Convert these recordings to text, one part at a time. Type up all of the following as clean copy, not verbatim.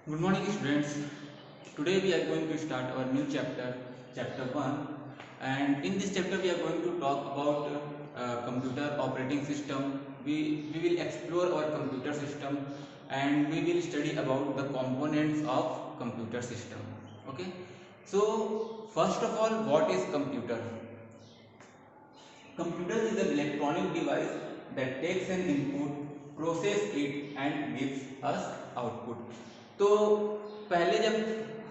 Good morning, students. Today we are going to start our new chapter, chapter 1. And in this chapter, we are going to talk about computer operating system. We will explore our computer system and we will study about the components of computer system. Okay. So, first of all, what is computer? Computer is an electronic device that takes an input, process it and gives us output. तो पहले जब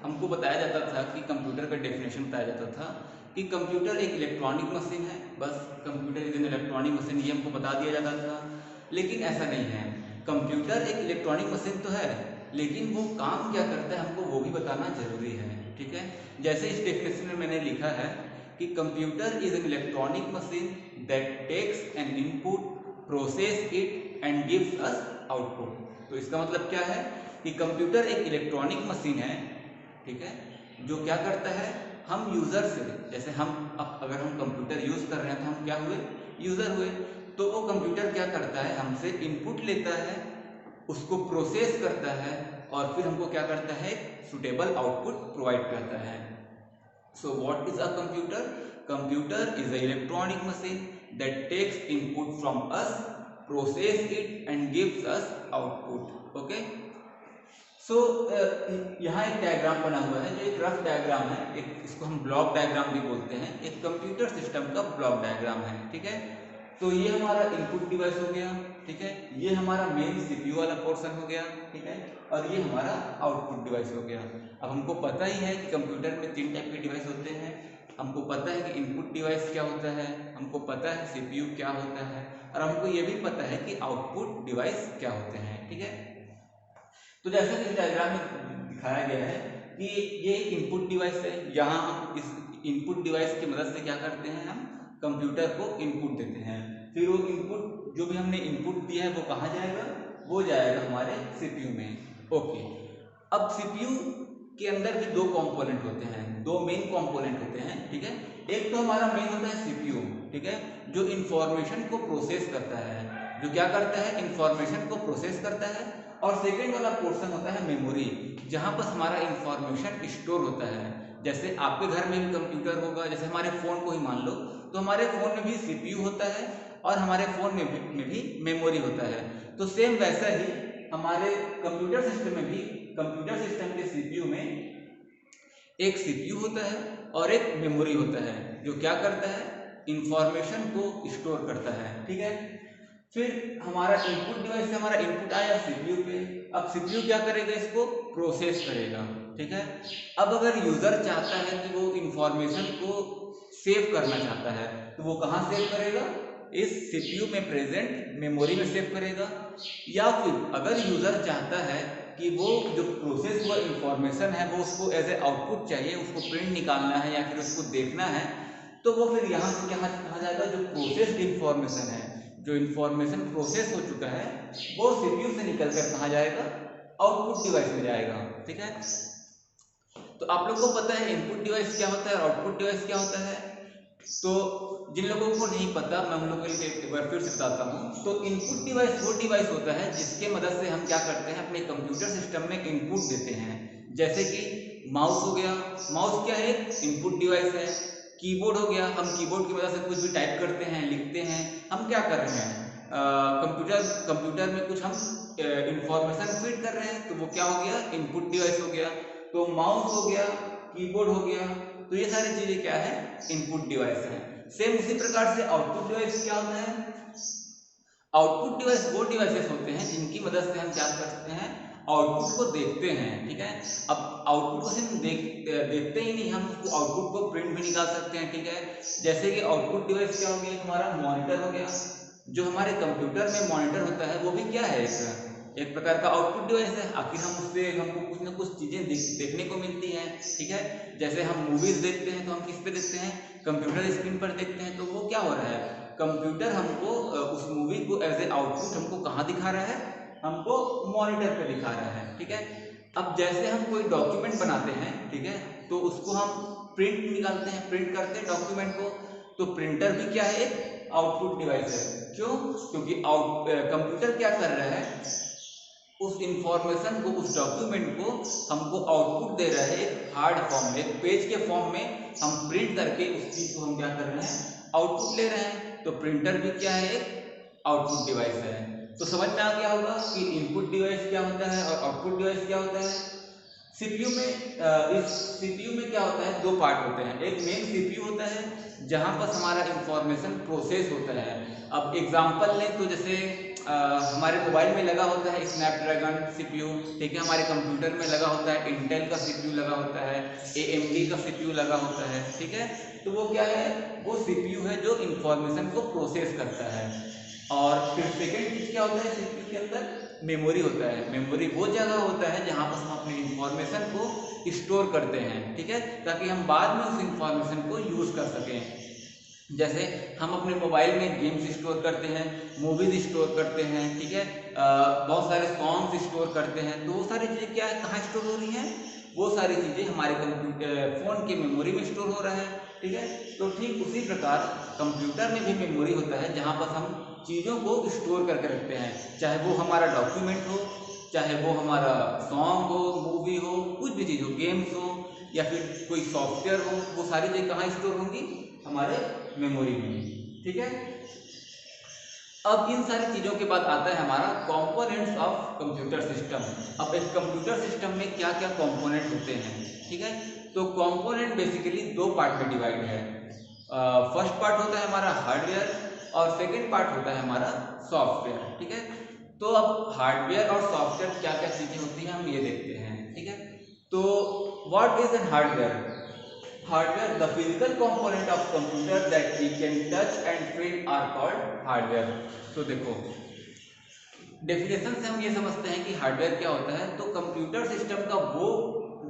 हमको बताया जाता था कि computer का definition बताया जाता था कि कंप्यूटर एक इलेक्ट्रॉनिक मशीन है, बस computer is an electronic machine, ये हमको बता दिया जाता था। लेकिन ऐसा नहीं है। कंप्यूटर एक इलेक्ट्रॉनिक मशीन तो है, लेकिन वो काम क्या करता है हमको वो भी बताना जरूरी है। ठीक है, जैसे इस डेफिनेशन में मैंने लिखा है कि computer is an electronic machine that takes an input, process it and gives us output. तो इसका मतलब क्या है कि कंप्यूटर एक इलेक्ट्रॉनिक मशीन है, ठीक है, जो क्या करता है, हम यूजर से, जैसे हम अगर हम कंप्यूटर यूज कर रहे हैं तो हम क्या हुए, यूजर हुए। तो वो कंप्यूटर क्या करता है, हमसे इनपुट लेता है, उसको प्रोसेस करता है और फिर हमको क्या करता है, सुटेबल आउटपुट प्रोवाइड करता है। So what is a computer? Computer is an electronic machine that takes input from us, process it and gives us output. Okay? So यहाँ एक डायग्राम बना हुआ है जो एक रफ डायग्राम है, एक इसको हम ब्लॉक डायग्राम भी बोलते हैं। एक कंप्यूटर सिस्टम का ब्लॉक डायग्राम है, ठीक है। तो ये हमारा इनपुट डिवाइस हो गया, ठीक है, ये हमारा मेन सीपीयू वाला पोर्शन हो गया, ठीक है, और ये हमारा आउटपुट डिवाइस हो गया। अब हमको पता ही है कि कंप्यूटर में 3 टाइप के डिवाइस होते हैं। हमको पता है कि इनपुट डिवाइस क्या होता है, हमको पता है सीपीयू क्या होता है, और हमको ये भी पता है कि आउटपुट डिवाइस क्या होते हैं, ठीक है। तो जैसा कि इस डायग्राम में दिखाया गया है कि ये एक इनपुट डिवाइस है। यहाँ हम इस इनपुट डिवाइस की मदद से क्या करते हैं, हम कंप्यूटर को इनपुट देते हैं। फिर वो इनपुट, जो भी हमने इनपुट दिया है, वो कहाँ जाएगा, वो जाएगा हमारे सीपीयू में। ओके, अब सीपीयू के अंदर भी 2 कंपोनेंट होते हैं, 2 मेन कंपोनेंट होते हैं, ठीक है। एक तो हमारा मेन होता है सीपीयू, ठीक है, जो इंफॉर्मेशन को प्रोसेस करता है, जो क्या करता है, इंफॉर्मेशन को प्रोसेस करता है। और सेकेंड वाला पोर्शन होता है मेमोरी, जहां पर हमारा इंफॉर्मेशन स्टोर होता है। जैसे आपके घर में भी कंप्यूटर होगा, जैसे हमारे फोन को ही मान लो, तो हमारे फोन में भी सीपीयू होता है और हमारे फोन में भी मेमोरी होता है। तो सेम वैसा ही हमारे कंप्यूटर सिस्टम में भी, कंप्यूटर सिस्टम के सीपीयू में एक सीपीयू होता है और एक मेमोरी होता है, जो क्या करता है, इंफॉर्मेशन को स्टोर करता है, ठीक है। फिर हमारा इनपुट डिवाइस से हमारा इनपुट आया सीपीयू पे। अब सीपीयू क्या करेगा, इसको प्रोसेस करेगा, ठीक है। अब अगर यूजर चाहता है कि वो इंफॉर्मेशन को सेव करना चाहता है, तो वो कहाँ सेव करेगा, इस सीपीयू में प्रेजेंट मेमोरी में सेव करेगा। या फिर अगर यूजर चाहता है कि वो जो प्रोसेस हुआ इंफॉर्मेशन है, वो उसको एज ए आउटपुट चाहिए, उसको प्रिंट निकालना है या फिर उसको देखना है, तो वो फिर यहाँ से कहा जाएगा, जो प्रोसेस्ड इंफॉर्मेशन है, जो इंफॉर्मेशन प्रोसेस हो चुका है, वो सीपीयू से निकलकर कहाँ जाएगा, आउटपुट डिवाइस में जाएगा, ठीक है। तो आप लोग को पता है इनपुट डिवाइस क्या होता है और आउटपुट डिवाइस क्या होता है। तो जिन लोगों को नहीं पता, मैं उन लोगों के लिए एक बार फिर से बताता हूँ। तो इनपुट डिवाइस वो डिवाइस होता है जिसके मदद से हम क्या करते हैं, अपने कंप्यूटर सिस्टम में इनपुट देते हैं। जैसे कि माउस हो गया, माउस क्या है, इनपुट डिवाइस है। कीबोर्ड हो गया, हम कीबोर्ड की मदद से कुछ भी टाइप करते हैं, लिखते हैं। हम क्या कर रहे हैं, कंप्यूटर में कुछ हम इंफॉर्मेशन फीड कर रहे हैं, तो वो क्या हो गया, इनपुट डिवाइस हो गया। तो माउस हो गया, कीबोर्ड हो गया, तो ये सारी चीजें क्या है, इनपुट डिवाइस है। सेम उसी प्रकार से आउटपुट डिवाइस क्या होता है, आउटपुट डिवाइस वो डिवाइसेस होते हैं जिनकी मदद से हम क्या कर सकते हैं, आउटपुट को देखते हैं, ठीक है। अब आउटपुट को सिर्फ देखते ही नहीं, हम उसको आउटपुट को प्रिंट भी निकाल सकते हैं, ठीक है। जैसे कि आउटपुट डिवाइस क्या हो गया, हमारा मॉनिटर हो गया। जो हमारे कंप्यूटर में मॉनिटर होता है, वो भी क्या है, एक प्रकार का आउटपुट डिवाइस है। आखिर हम उससे हमको कुछ ना कुछ चीजें देखने को मिलती हैं, ठीक है। जैसे हम मूवीज देखते हैं तो हम किस पे देखते हैं, कंप्यूटर स्क्रीन पर देखते हैं। तो वो क्या हो रहा है, कंप्यूटर हमको उस मूवी को एज ए आउटपुट हमको कहाँ दिखा रहा है, हमको मॉनिटर पे दिखा रहा है, ठीक है। अब जैसे हम कोई डॉक्यूमेंट बनाते हैं, ठीक है, तो उसको हम प्रिंट निकालते हैं, प्रिंट करते हैं डॉक्यूमेंट को। तो प्रिंटर भी क्या है, एक आउटपुट डिवाइस है। क्यों, क्योंकि कंप्यूटर क्या कर रहा है, उस इंफॉर्मेशन को, उस डॉक्यूमेंट को हमको आउटपुट दे रहा है एक हार्ड फॉर्म में, एक पेज के फॉर्म में हम प्रिंट करके उस चीज को हम क्या कर रहे हैं, आउटपुट ले रहे हैं। तो प्रिंटर भी क्या है, एक आउटपुट डिवाइस है। तो समझ में आ गया होगा कि इनपुट डिवाइस क्या होता है और आउटपुट डिवाइस क्या होता है। सीपीयू में इस सीपीयू में क्या होता है, दो पार्ट होते हैं। एक मेन सीपीयू होता है जहां पर हमारा इंफॉर्मेशन प्रोसेस होता है। अब एग्जांपल लें तो जैसे हमारे मोबाइल में लगा होता है स्नैपड्रैगन सीपीयू, ठीक है, हमारे कंप्यूटर में लगा होता है इंटेल का सीपीयू लगा होता है, एएमडी का सीपीयू लगा होता है, ठीक है। तो वो क्या है, वो सीपीयू है जो इंफॉर्मेशन को प्रोसेस करता है। और फिर सेकेंड चीज क्या होता है सीपीयू के अंदर, मेमोरी होता है। मेमोरी वो जगह होता है जहां पर हम अपनी इंफॉर्मेशन को स्टोर करते हैं, ठीक है, ताकि हम बाद में उस इंफॉर्मेशन को यूज कर सकें। जैसे हम अपने मोबाइल में गेम्स स्टोर करते हैं, मूवीज स्टोर करते हैं, ठीक है, बहुत सारे सॉन्ग्स स्टोर करते हैं। तो वो सारी चीज़ें क्या है, कहाँ स्टोर हो रही हैं, वो सारी चीज़ें हमारे कंप्यूटर फ़ोन की मेमोरी में स्टोर हो रहा है, ठीक है। तो ठीक उसी प्रकार कंप्यूटर में भी मेमोरी होता है जहाँ पर हम चीज़ों को स्टोर करके रखते हैं, चाहे वो हमारा डॉक्यूमेंट हो, चाहे वो हमारा सॉन्ग हो, मूवी हो, कुछ भी चीज़ हो, गेम्स हो या फिर कोई सॉफ्टवेयर हो, वो सारी चीज़ें कहाँ स्टोर होंगी, हमारे मेमोरी में, ठीक है। अब इन सारी चीज़ों के बाद आता है हमारा कंपोनेंट्स ऑफ कंप्यूटर सिस्टम। अब एक कंप्यूटर सिस्टम में क्या क्या कंपोनेंट होते हैं, ठीक है। तो कंपोनेंट बेसिकली दो पार्ट में डिवाइड है। फर्स्ट पार्ट होता है हमारा हार्डवेयर और सेकेंड पार्ट होता है हमारा सॉफ्टवेयर, ठीक है। तो अब हार्डवेयर और सॉफ्टवेयर क्या क्या चीज़ें होती हैं हम ये देखते हैं, ठीक है। तो what is an hardware? Hardware, the physical component of computer that we can touch and feel are called hardware. तो देखो डेफिनेशन से हम ये समझते हैं कि हार्डवेयर क्या होता है। तो कंप्यूटर सिस्टम का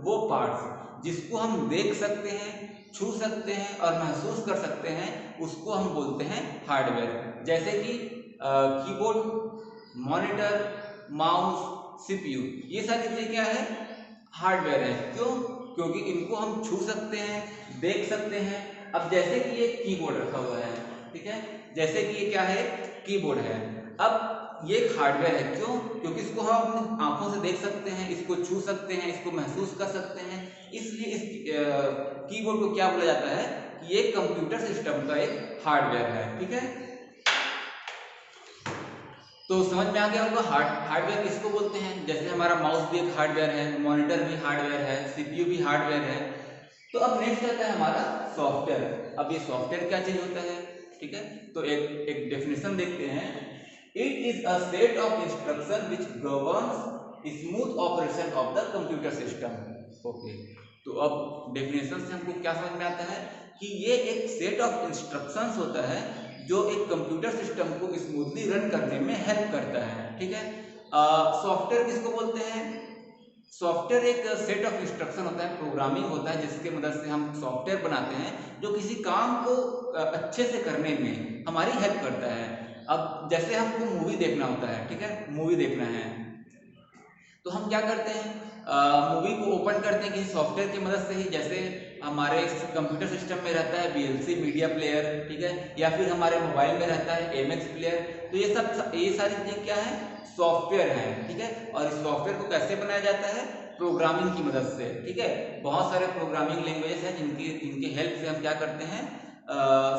वो पार्ट्स जिसको हम देख सकते हैं, छू सकते हैं और महसूस कर सकते हैं, उसको हम बोलते हैं हार्डवेयर। जैसे कि कीबोर्ड, मॉनिटर, माउस, सीपीयू, ये सारी चीजें क्या है, हार्डवेयर है। क्यों? क्योंकि इनको हम छू सकते हैं, देख सकते हैं। अब जैसे कि ये कीबोर्ड रखा हुआ है, ठीक है, जैसे कि ये क्या है, कीबोर्ड है। अब ये एक हार्डवेयर है। क्यों? क्योंकि इसको हम अपनी आंखों से देख सकते हैं, इसको छू सकते हैं, इसको महसूस कर सकते हैं। इसलिए इस कीबोर्ड को क्या बोला जाता है कि ये कंप्यूटर सिस्टम का एक हार्डवेयर है, ठीक है। तो समझ में आ गया होगा हार्डवेयर किसको बोलते हैं। जैसे हमारा माउस भी एक हार्डवेयर है, मॉनिटर भी हार्डवेयर है, सीपीयू भी हार्डवेयर है। तो अब नेक्स्ट आता है हमारा सॉफ्टवेयर। अब ये सॉफ्टवेयर क्या चीज होता है, ठीक है। तो एक डेफिनेशन देखते हैं। It is a set of instruction which governs smooth operation of the computer system. Okay, तो अब डेफिनेशन से हमको क्या समझ में आता है कि ये एक सेट ऑफ इंस्ट्रक्शंस होता है जो एक कंप्यूटर सिस्टम को स्मूथली रन करने में हेल्प करता है, ठीक है। सॉफ्टवेयर किसको बोलते हैं? सॉफ्टवेयर एक सेट ऑफ इंस्ट्रक्शन होता है, प्रोग्रामिंग होता है जिसके मदद से हम सॉफ्टवेयर बनाते हैं जो किसी काम को अच्छे से करने में हमारी हेल्प करता है। अब जैसे हमको मूवी देखना होता है, ठीक है, मूवी देखना है तो हम क्या करते हैं, मूवी को ओपन करते हैं किसी सॉफ्टवेयर की मदद से ही। जैसे हमारे कंप्यूटर सिस्टम में रहता है वीएलसी मीडिया प्लेयर, ठीक है, या फिर हमारे मोबाइल में रहता है एमएक्स प्लेयर। तो ये सारी चीजें क्या है, सॉफ्टवेयर है, ठीक है। और इस सॉफ्टवेयर को कैसे बनाया जाता है, प्रोग्रामिंग की मदद से, ठीक है। बहुत सारे प्रोग्रामिंग लैंग्वेजेस हैं जिनकी हेल्प से हम क्या करते हैं,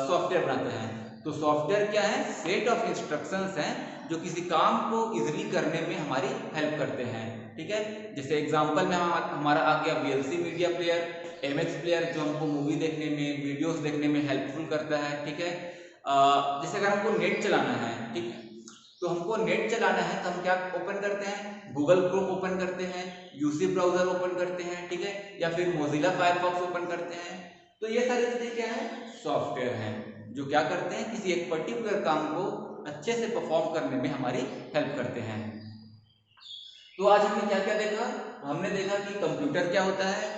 सॉफ्टवेयर बनाते हैं। तो सॉफ्टवेयर क्या है, सेट ऑफ इंस्ट्रक्शंस हैं जो किसी काम को इजीली करने में हमारी हेल्प करते हैं, ठीक है। जैसे एग्जांपल में हमारा आ गया VLC media player, MX player जो हमको मूवी देखने में, वीडियोस देखने में हेल्पफुल करता है, ठीक है। जैसे अगर हमको नेट चलाना है, ठीक है, तो हमको नेट चलाना है तो हम क्या ओपन करते हैं, गूगल क्रोम ओपन करते हैं, यूसी ब्राउजर ओपन करते हैं, ठीक है, या फिर मोजिला फायरफॉक्स ओपन करते हैं। तो ये सारी चीजें क्या है, सॉफ्टवेयर हैं जो क्या करते हैं, किसी एक पर्टिकुलर काम को अच्छे से परफॉर्म करने में हमारी हेल्प करते हैं। तो आज हमने क्या क्या देखा, हमने देखा कि कंप्यूटर क्या होता है,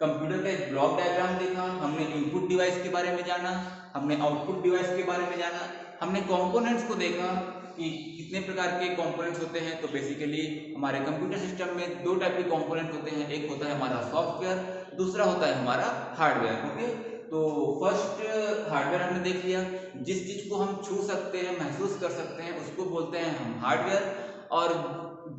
कंप्यूटर का एक ब्लॉक डायग्राम देखा, हमने इनपुट डिवाइस के बारे में जाना, हमने आउटपुट डिवाइस के बारे में जाना, हमने कंपोनेंट्स को देखा कि कितने प्रकार के कंपोनेंट्स होते हैं। तो बेसिकली हमारे कंप्यूटर सिस्टम में दो टाइप के कंपोनेंट होते हैं, एक होता है हमारा सॉफ्टवेयर, दूसरा होता है हमारा हार्डवेयर। ओके, तो फर्स्ट हार्डवेयर हमने देख लिया, जिस चीज को हम छू सकते हैं, महसूस कर सकते हैं, उसको बोलते हैं हम हार्डवेयर। और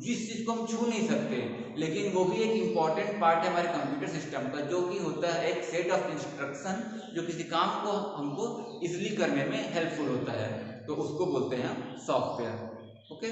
जिस चीज़ को हम छू नहीं सकते, लेकिन वो भी एक इम्पॉर्टेंट पार्ट है हमारे कंप्यूटर सिस्टम का, जो कि होता है एक सेट ऑफ इंस्ट्रक्शन जो किसी काम को हमको इजीली करने में हेल्पफुल होता है, तो उसको बोलते हैं हम सॉफ्टवेयर। ओके,